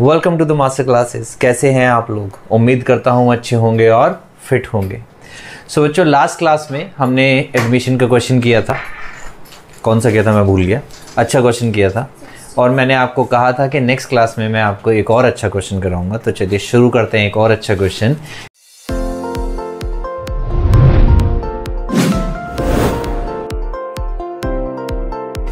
Welcome to the master classes. कैसे हैं आप लोग? उम्मीद करता हूँ अच्छे होंगे और फिट होंगे। सो बच्चों, लास्ट क्लास में हमने एडमिशन का क्वेश्चन किया था। कौन सा किया था मैं भूल गया। अच्छा क्वेश्चन किया था और मैंने आपको कहा था कि नेक्स्ट क्लास में मैं आपको एक और अच्छा क्वेश्चन कराऊंगा। तो चलिए शुरू करते हैं एक और अच्छा क्वेश्चन।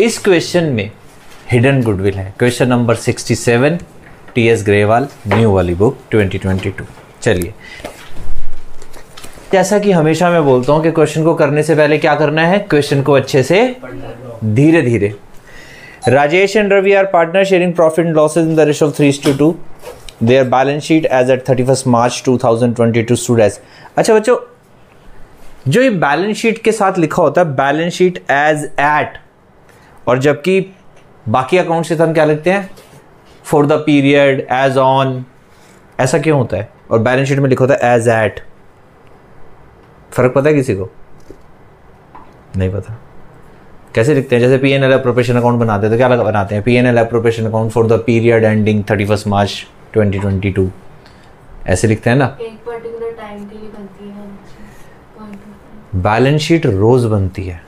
इस क्वेश्चन में हिडन गुडविल है। Question number 67, T.S.. Grewal, new वाली बुक 2022। चलिए, जैसा कि हमेशा मैं बोलता हूं कि क्वेश्चन को करने से पहले क्या करना है, क्वेश्चन को अच्छे से धीरे धीरे। Rajesh and Ravi are partner sharing profit and losses in the ratio of 3:2। Their balance sheet as at 31 March 2022 stood as. अच्छा बच्चों, जो ये बैलेंस शीट के साथ लिखा होता है बैलेंस शीट एज एट, और जबकि बाकी अकाउंट से हम क्या लिखते हैं, for the period, as on, ऐसा क्यों होता है? और बैलेंस शीट में लिखा होता है एज एट। फर्क पता है किसी को? नहीं पता। कैसे लिखते हैं? जैसे P&L एप्रोप्रिएशन अकाउंट बनाते हैं तो क्या बनाते हैं, P&L appropriation account for the period ending 31 March 2022, ऐसे लिखते हैं ना। एक पर्टिकुलर टाइम के लिए बनती है बैलेंस शीट रोज बनती है,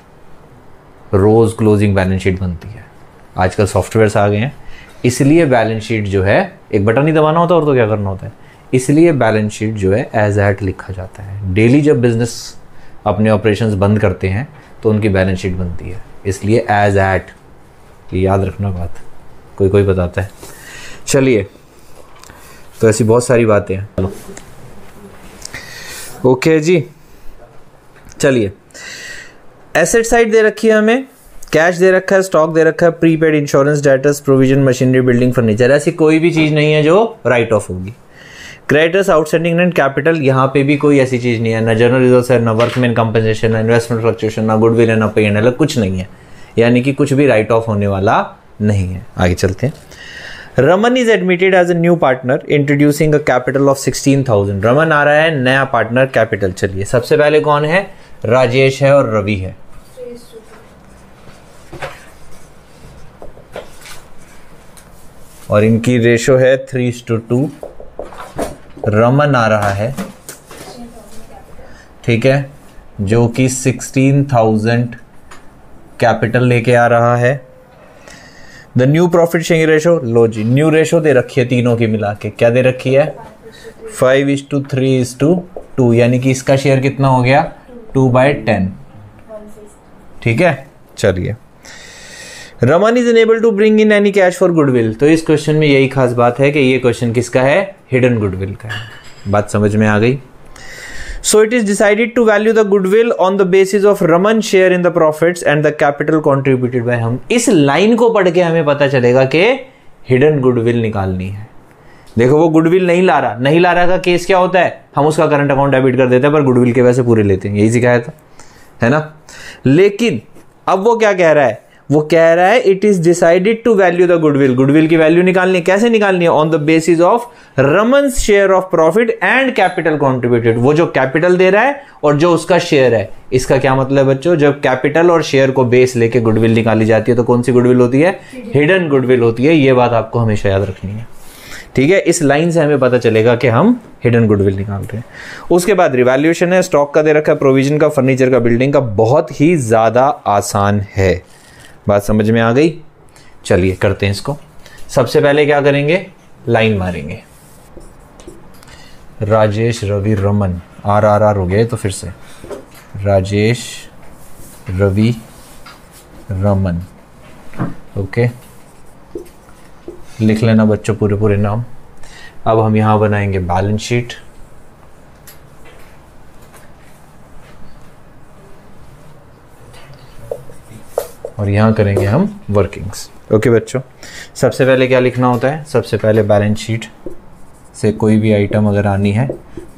रोज क्लोजिंग बैलेंस शीट बनती है। आजकल सॉफ्टवेयर्स आ गए हैं, इसलिए बैलेंस शीट जो है एक बटन ही दबाना होता है और तो क्या करना होता है, इसलिए बैलेंस शीट जो है एज एट लिखा जाता है। डेली जब बिजनेस अपने ऑपरेशंस बंद करते हैं तो उनकी बैलेंस शीट बनती है, इसलिए एज एट। ये याद रखना बात, कोई कोई बताता है। चलिए, तो ऐसी बहुत सारी बातें हैं। चलो ओके जी, चलिए। एसेट साइड दे रखी है हमें, कैश दे रखा है, स्टॉक दे रखा है, prepaid, insurance, debtors, provision, machinery, building, furniture. ऐसी कोई भी चीज नहीं है जो राइट ऑफ होगी। क्रेडिटर्स, आउटस्टैंडिंग एंड कैपिटल, यहाँ पे भी कोई ऐसी चीज नहीं है। ना जनरल रिजर्व्स है, ना वर्कमैन कंपनसेशन, ना इन्वेस्टमेंट फ्लक्चुएशन, ना गुडविल है, ना P&L, कुछ नहीं है। यानी कि कुछ भी राइट ऑफ होने वाला नहीं है। आगे चलते हैं। Raman is admitted as a new partner introducing a capital of 16,000। Raman आ रहा है नया पार्टनर, कैपिटल। चलिए, सबसे पहले कौन है? राजेश है और रवि है। और इनकी रेशो है 3:2। रमन आ रहा है, ठीक है, जो कि 16,000 कैपिटल लेके आ रहा है। The new profit sharing ratio, लो जी, न्यू रेशो दे रखी है तीनों की मिला के। क्या दे रखी है? 5:3:2। यानी कि इसका शेयर कितना हो गया? 2/10। ठीक है, चलिए। Raman is unable to bring in any cash for goodwill. तो इस क्वेश्चन में यही खास बात है कि ये क्वेश्चन किसका है? हिडन गुडविल का है। बात समझ में आ गई? So it is decided to value the goodwill on the basis of Raman share in the profits and the capital contributed by हम। इस लाइन को पढ़ के हमें पता चलेगा कि हिडन गुडविल निकालनी है। देखो, वो गुडविल नहीं ला रहा का केस क्या होता है, हम उसका करंट अकाउंट डेबिट कर देते हैं पर गुडविल के पैसे पूरे लेते हैं। यही सिखाया था, है ना। लेकिन अब वो क्या कह रहा है? वो कह रहा है it is decided to value the goodwill. Goodwill की वैल्यू निकालनी है। कैसे निकालनी है? On the basis of Raman's share of profit and capital contributed. वो जो कैपिटल दे रहा है और जो उसका शेयर है। इसका क्या मतलब है बच्चों? जब कैपिटल और शेयर को बेस लेके गुडविल निकाली जाती है तो कौन सी गुडविल होती है? हिडन गुडविल होती है। ये बात आपको हमेशा याद रखनी है, ठीक है। इस लाइन से हमें पता चलेगा कि हम हिडन गुडविल निकाल रहे हैं। उसके बाद रिवैल्यूएशन है, स्टॉक का दे रखा है, प्रोविजन का, फर्नीचर का, बिल्डिंग का। बहुत ही ज्यादा आसान है। बात समझ में आ गई? चलिए करते हैं इसको। सबसे पहले क्या करेंगे? लाइन मारेंगे। राजेश, रवि, रमन, आर हो गए तो फिर से राजेश, रवि, रमन। ओके, लिख लेना बच्चों पूरे नाम। अब हम यहां बनाएंगे बैलेंस शीट। और यहां करेंगे हम वर्किंग्स। ओके बच्चों, सबसे पहले क्या लिखना होता है? सबसे पहले बैलेंस शीट से कोई भी आइटम अगर आनी है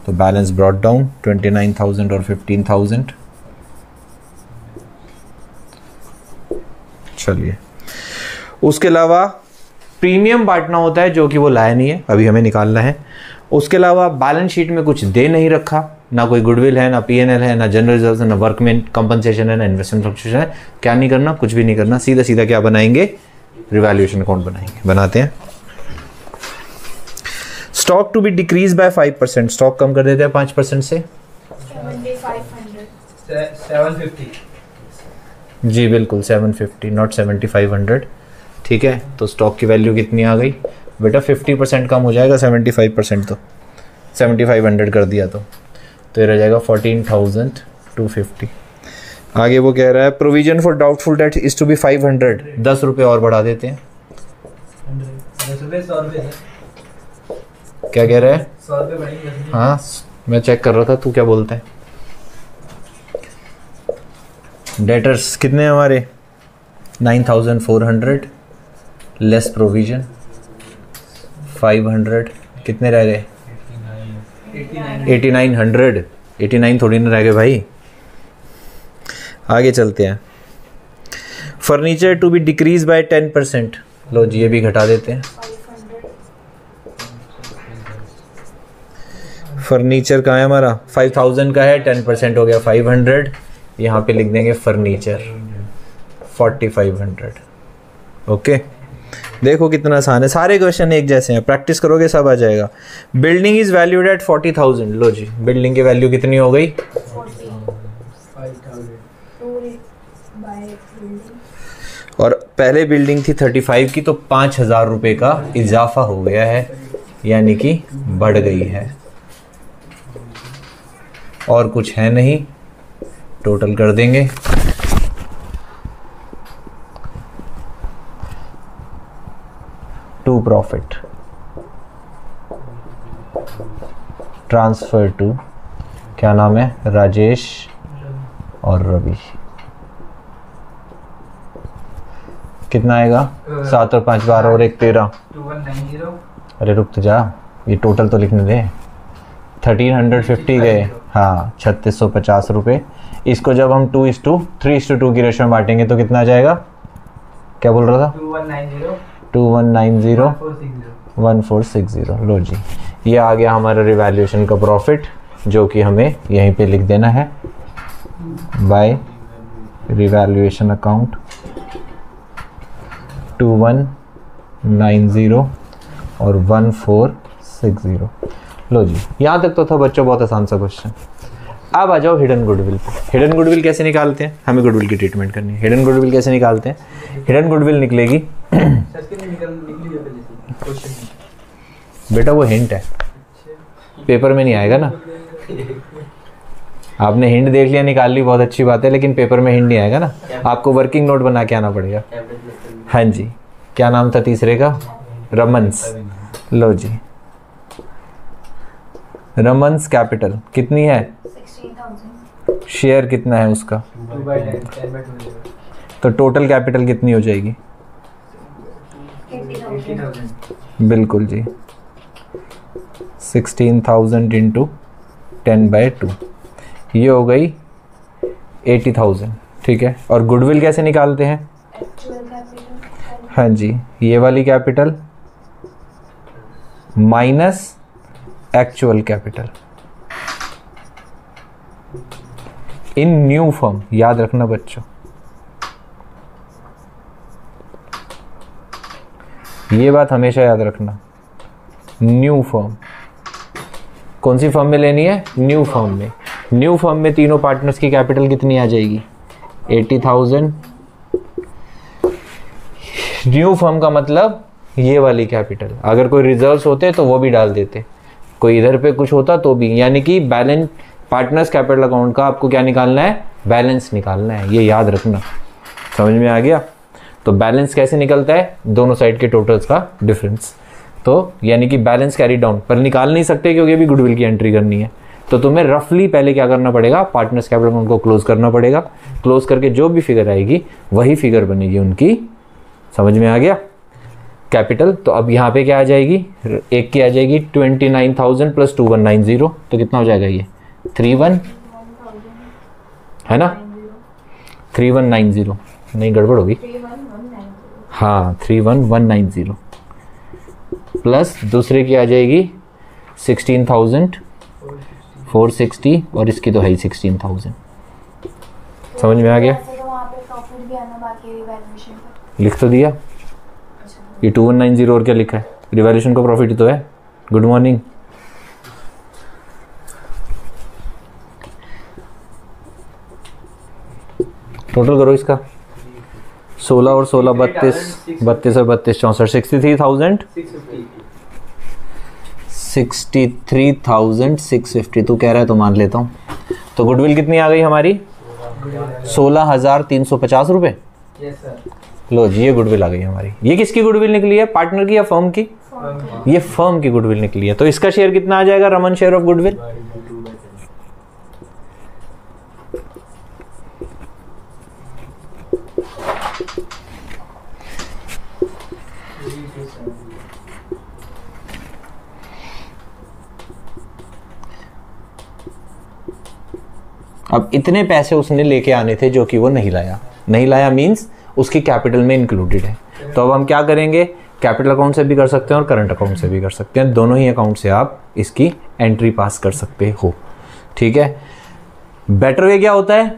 तो बैलेंस ब्रॉट डाउन 29,000 और 15,000। चलिए, उसके अलावा प्रीमियम बांटना होता है जो कि वो लाया नहीं है, अभी हमें निकालना है। उसके अलावा बैलेंस शीट में कुछ दे नहीं रखा, ना कोई गुडविल है, ना P&L है, ना जनरल रिजर्व्स है, ना वर्कमैन कंपनसेशन है, ना इन्वेस्टमेंट फ्लक्चुएशन है। क्या नहीं करना? कुछ भी नहीं करना। सीधा सीधा क्या बनाएंगे? रिवैल्यूएशन अकाउंट बनाएंगे। बनाते हैं। Stock to be decrease by 5%, stock कम कर देते हैं 5% से। 750। जी बिल्कुल 750, नॉट 7500। ठीक है, तो स्टॉक की वैल्यू कितनी आ गई बेटा, 50% कम हो जाएगा 75%, तो 7500 कर दिया तो ये रह जाएगा 14,250। आगे वो कह रहा है provision for doubtful debt is to be 500, 10 रुपये और बढ़ा देते हैं। 10 रुपये 100 रुपये है। क्या कह रहा है? 100 रुपये बढ़ेंगे। हाँ मैं चेक कर रहा था, तू क्या बोलता है? डेटर्स कितने हैं हमारे? 9,400 लेस प्रोविजन 500, कितने रह गए? 8900। 89 थोड़ी ना रह गए भाई। आगे चलते हैं। Furniture to be decrease by 10%, लो जी ये भी घटा देते हैं। फर्नीचर का है हमारा 5000 का है, 10% हो गया 500, यहाँ पे लिख देंगे फर्नीचर 4500। ओके, देखो कितना आसान है, सारे क्वेश्चन एक जैसे हैं, प्रैक्टिस करोगे सब आ जाएगा। बिल्डिंग इज वैल्यूड एट 40,000, लो जी बिल्डिंग की वैल्यू कितनी हो गई? 5,000। और पहले बिल्डिंग थी 35 की, तो 5,000 रुपये का इजाफा हो गया है, यानी कि बढ़ गई है। और कुछ है नहीं, टोटल कर देंगे। टू प्रॉफिट ट्रांसफर टू, क्या नाम है? राजेश और रवि। कितना आएगा? 7 और 5 12 और 1 13। 2190। अरे रुक तो जा, ये टोटल तो लिखने दे। 1350 गए, हाँ 3650 रुपये। इसको जब हम 3:2 की रेशो में बांटेंगे तो कितना आ जाएगा? क्या बोल रहा था? 2190 1460। लो जी ये आ गया हमारा रिवैल्यूएशन का प्रॉफिट, जो कि हमें यहीं पे लिख देना है बाय रिवैल्यूएशन अकाउंट 2190 और 1460। लो जी यहाँ तक तो था बच्चों, बहुत आसान सा क्वेश्चन। अब आ जाओ हिडन गुडविल पे। हिडन गुडविल कैसे निकालते हैं? हमें गुडविल की ट्रीटमेंट करनी है। हिडन गुडविल कैसे निकालते हैं? हिडन गुडविल निकलेगी बेटा, वो हिंट है, पेपर में नहीं आएगा ना। आपने हिंट देख लिया, निकाल ली, बहुत अच्छी बात है, लेकिन पेपर में हिंट नहीं आएगा ना, आपको वर्किंग नोट बना के आना पड़ेगा। हाँ जी, क्या नाम था तीसरे का? रमन्स। लो जी रमन्स कैपिटल कितनी है? 16,000। शेयर कितना है उसका? 2/10। तो टोटल कैपिटल कितनी हो जाएगी? 80,000। बिल्कुल जी 16,000 इंटू 10/2, ये हो गई 80,000। ठीक है, और गुडविल कैसे निकालते हैं? Actual capital. हाँ जी, ये वाली capital minus actual capital in new form, याद रखना बच्चों। ये बात हमेशा याद रखना, न्यू फॉर्म। कौन सी फॉर्म में लेनी है? न्यू फॉर्म में। न्यू फॉर्म में तीनों पार्टनर्स की कैपिटल कितनी आ जाएगी? 80,000। न्यू फॉर्म का मतलब ये वाली कैपिटल, अगर कोई रिजर्व्स होते तो वो भी डाल देते, कोई इधर पे कुछ होता तो भी, यानी कि बैलेंस पार्टनर्स कैपिटल अकाउंट का आपको क्या निकालना है? बैलेंस निकालना है, ये याद रखना। समझ में आ गया? तो बैलेंस कैसे निकलता है? दोनों साइड के टोटल्स का डिफरेंस। तो यानी कि बैलेंस कैरी डाउन, पर निकाल नहीं सकते क्योंकि अभी गुडविल की एंट्री करनी है। तो तुम्हें रफली पहले क्या करना पड़ेगा? पार्टनर्स कैपिटल अकाउंट को क्लोज करना पड़ेगा। क्लोज करके जो भी फिगर आएगी वही फिगर बनेगी उनकी। समझ में आ गया? कैपिटल। तो अब यहाँ पे क्या आ जाएगी? एक की आ जाएगी 29,000 प्लस 2190, तो कितना हो जाएगा? ये 31 है ना? 3190, नहीं गड़बड़ होगी। 31,190। हाँ 31,190 प्लस दूसरे की आ जाएगी 16,460 और इसकी तो है ही 16,000। समझ में आ गया? वैसे तो वहाँ पे प्रॉफिट भी आना बाकी है रिवैल्यूएशन का। लिख तो दिया, ये 2190 और क्या लिखा है? रिवैल्यूएशन का प्रॉफिट तो है, गुड मॉर्निंग। टोटल करो इसका, 16 और 16 32, 32 और 32 64, 63,650 तू कह रहा है तो मान लेता हूँ। तो गुडविल कितनी आ गई हमारी? 16,350 रुपये। Yes sir. लो जी, ये गुडविल आ गई हमारी। ये किसकी गुडविल निकली है, पार्टनर की या फर्म की? ये फर्म की गुडविल निकली है। तो इसका शेयर कितना आ जाएगा, रमन शेयर ऑफ गुडविल? अब इतने पैसे उसने लेके आने थे जो कि वो नहीं लाया। नहीं लाया मींस उसकी कैपिटल में इंक्लूडेड है। तो अब हम क्या करेंगे, कैपिटल अकाउंट से भी कर सकते हैं और करंट अकाउंट से भी कर सकते हैं। दोनों ही अकाउंट से आप इसकी एंट्री पास कर सकते हो। ठीक है, बेटर वे क्या होता है,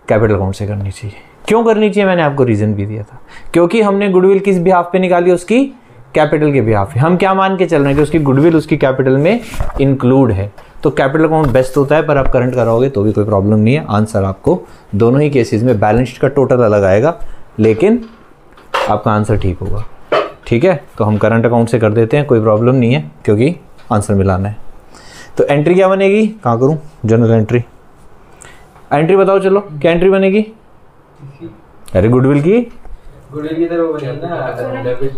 कैपिटल अकाउंट से करनी चाहिए। क्यों करनी चाहिए, मैंने आपको रीजन भी दिया था। क्योंकि हमने गुडविल किस बिहाफ पे निकाली, उसकी कैपिटल के बिहाफ पे। हम क्या मान के चल रहे हैं कि उसकी गुडविल उसकी कैपिटल में इंक्लूड है। तो कैपिटल अकाउंट बेस्ट होता है, पर आप करंट कराओगे तो भी कोई प्रॉब्लम नहीं है। आंसर आपको दोनों ही केसेस में बैलेंस शीट का टोटल अलग आएगा, लेकिन आपका आंसर ठीक होगा। ठीक है, तो हम करंट अकाउंट से कर देते हैं, कोई प्रॉब्लम नहीं है, क्योंकि आंसर मिलाना है। तो एंट्री क्या बनेगी, कहाँ करूँ, जनरल एंट्री। एंट्री बताओ, चलो क्या एंट्री बनेगी? अरे गुडविल की, गुडविल की तरह वो बनेगी ना, debit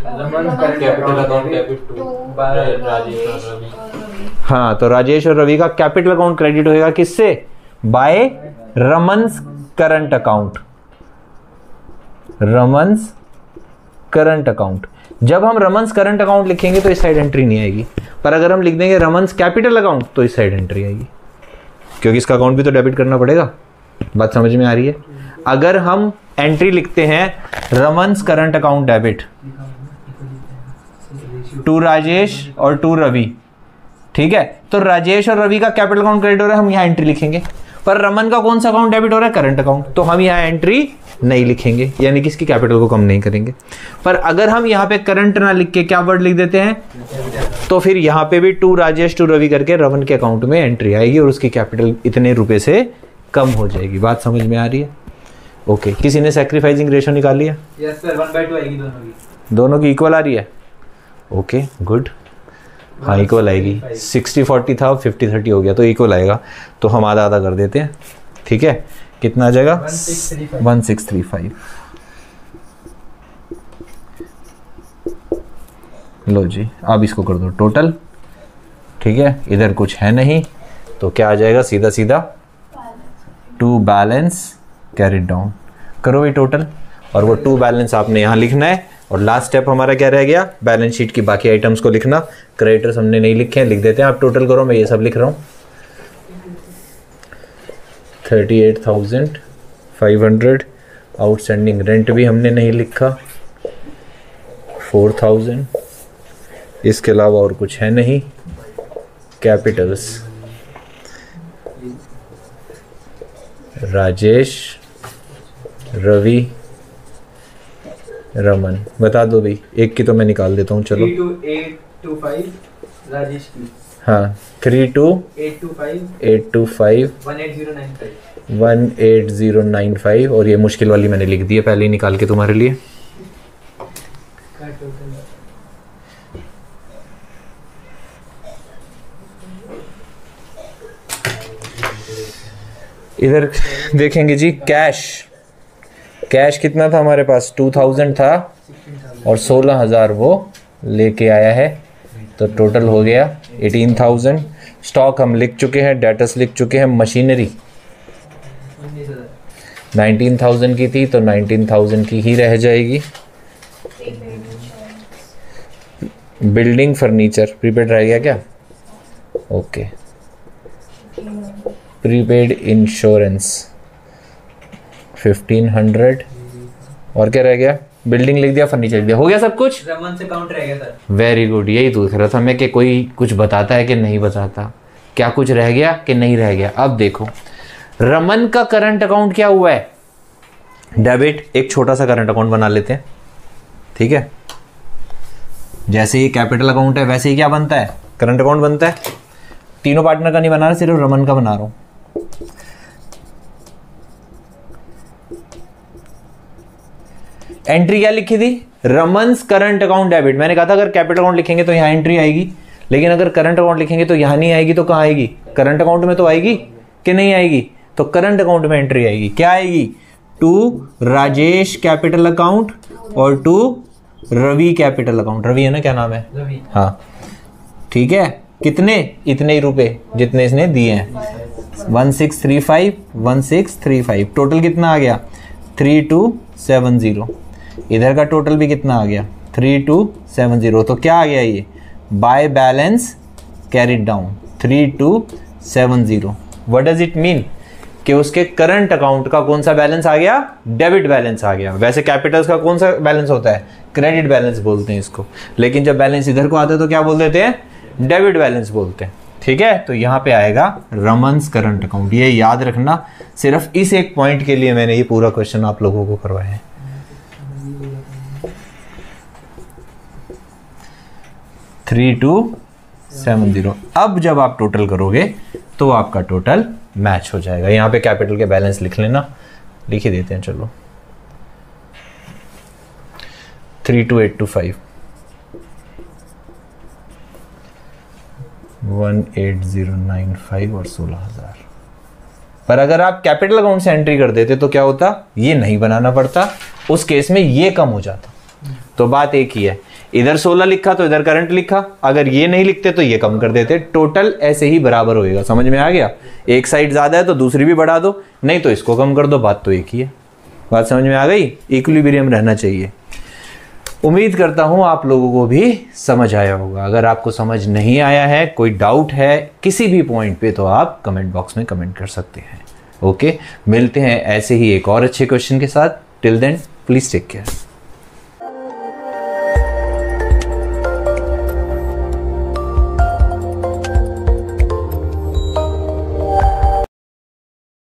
capital account debit to by Rajesh और रवि। हाँ, तो राजेश और रवि का कैपिटल अकाउंट क्रेडिट होएगा किससे, by Raman's current account. Raman's current account. जब हम रमन्स करंट अकाउंट लिखेंगे तो इस साइड एंट्री नहीं आएगी, पर अगर हम लिख देंगे रमन्स कैपिटल अकाउंट तो इस साइड एंट्री आएगी, क्योंकि इसका अकाउंट भी तो डेबिट करना पड़ेगा। बात समझ में आ रही है? अगर हम एंट्री लिखते हैं Raman's current account debit to Rajesh और टू रवि, ठीक है, तो राजेश और रवि का कैपिटल अकाउंट क्रेडिट हो रहा है, हम यहाँ एंट्री लिखेंगे। पर रमन का कौन सा अकाउंट डेबिट हो रहा है, करंट अकाउंट, तो हम यहाँ एंट्री नहीं लिखेंगे, यानी कि इसकी कैपिटल को कम नहीं करेंगे। पर अगर हम यहाँ पे करंट ना लिख के क्या वर्ड लिख देते हैं, तो फिर यहाँ पे भी टू राजेश टू रवि करके रमन के अकाउंट में एंट्री आएगी और उसकी कैपिटल इतने रुपए से कम हो जाएगी। बात समझ में आ रही है? ओके, किसी ने सैक्रिफाइसिंग रेशो निकाली है? यस सर, 1/2 आएगी दोनों की इक्वल आ रही है। ओके गुड, हाँ इक्वल आएगी। 60-40 था, 50-30 हो गया, तो इक्वल आएगा। तो हम आधा आधा कर देते हैं, ठीक है। कितना आ जाएगा? 1635। लो जी, अब इसको कर दो टोटल, ठीक है। इधर कुछ है नहीं, तो क्या आ जाएगा, सीधा सीधा टू बैलेंस कैरिड डाउन। करो भी टोटल, और वो टू बैलेंस आपने यहाँ लिखना है। और लास्ट स्टेप हमारा क्या रह गया, बैलेंस शीट की बाकी आइटम्स को लिखना। क्रेडिटर्स हमने नहीं लिखे हैं, लिख देते हैं। आप टोटल करो, मैं ये सब लिख रहा हूँ। 38,500 आउटस्टैंडिंग रेंट भी हमने नहीं लिखा, 4,000, इसके अलावा और कुछ है नहीं। कैपिटल्स राजेश, रवि, रमन, बता दो भाई। एक की तो मैं निकाल देता हूँ, चलो। 32825 राजेश की, हाँ 32825 18095 18095। और ये मुश्किल वाली मैंने लिख दी है पहले ही निकाल के तुम्हारे लिए। का टोटल इधर देखेंगे जी, कैश कितना था हमारे पास, 2000 था, और 16,000 वो लेके आया है, तो टोटल हो गया 18,000। स्टॉक हम लिख चुके हैं, डेटर्स लिख चुके हैं। मशीनरी 19,000 की थी, तो 19,000 की ही रह जाएगी। बिल्डिंग फर्नीचर प्रीपेड रह गया क्या? ओके, प्रीपेड इंश्योरेंस 1500, और क्या रह गया, बिल्डिंग लिख दिया, फर्नीचर लिख दिया, हो गया सब कुछ। रमन से काउंट रह गया सर। वेरी गुड, यही तो देख रहा था मैं कि कोई कुछ बताता है कि नहीं बताता, क्या कुछ रह गया कि नहीं रह गया। अब देखो, रमन का करंट अकाउंट क्या हुआ है, डेबिट। एक छोटा सा करंट अकाउंट बना लेते हैं, ठीक है। जैसे ही कैपिटल अकाउंट है वैसे ही क्या बनता है, करंट अकाउंट बनता है। तीनों पार्टनर का नहीं बना रहा, सिर्फ रमन का बना रहा हूं। एंट्री क्या लिखी थी? रमन्स करंट अकाउंट डेबिट। मैंने कहा था अगर कैपिटल अकाउंट लिखेंगे तो यहां एंट्री आएगी, लेकिन अगर करंट अकाउंट लिखेंगे तो यहां नहीं आएगी, तो कहां आएगी? करंट अकाउंट में तो आएगी कि नहीं आएगी? तो करंट अकाउंट में एंट्री आएगी। क्या आएगी? टू राजेश कैपिटल अकाउंट और to Ravi capital account. Ravi है ना, क्या नाम है? रवि। हाँ ठीक है। कितने? इतने ही रुपए जितने इसने दिए हैं, 1635 टोटल कितना आ गया? 3270। इधर का टोटल भी कितना आ गया? 3270। तो क्या आ गया ये? By balance carried down 3270। What does it mean? कि उसके करंट अकाउंट का कौन सा बैलेंस आ गया? डेबिट बैलेंस आ गया। वैसे कैपिटल्स का कौन सा बैलेंस होता है? क्रेडिट बैलेंस बोलते हैं इसको, लेकिन जब बैलेंस इधर को आता है तो क्या बोल देते हैं? डेबिट बैलेंस बोलते हैं। ठीक है, तो यहां पे आएगा रमन्स करंट अकाउंट। ये याद रखना, सिर्फ इस एक पॉइंट के लिए मैंने ये पूरा क्वेश्चन आप लोगों को करवाया है। थ्री 270। अब जब आप टोटल करोगे तो आपका टोटल मैच हो जाएगा। यहां पे कैपिटल के बैलेंस लिख लेना, लिख ही देते हैं चलो। 32825 18095 और 16,000। पर अगर आप कैपिटल अकाउंट से एंट्री कर देते तो क्या होता? ये नहीं बनाना पड़ता, उस केस में ये कम हो जाता। तो बात एक ही है, इधर 16 लिखा तो इधर करंट लिखा, अगर ये नहीं लिखते तो ये कम कर देते, टोटल ऐसे ही बराबर होएगा। समझ में आ गया? एक साइड ज्यादा है तो दूसरी भी बढ़ा दो, नहीं तो इसको कम कर दो, बात तो एक ही है। बात समझ में आ गई? इक्विलिब्रियम रहना चाहिए। उम्मीद करता हूं आप लोगों को भी समझ आया होगा। अगर आपको समझ नहीं आया है, कोई डाउट है किसी भी पॉइंट पे, तो आप कमेंट बॉक्स में कमेंट कर सकते हैं। ओके, मिलते हैं ऐसे ही एक और अच्छे क्वेश्चन के साथ। Till then please take care.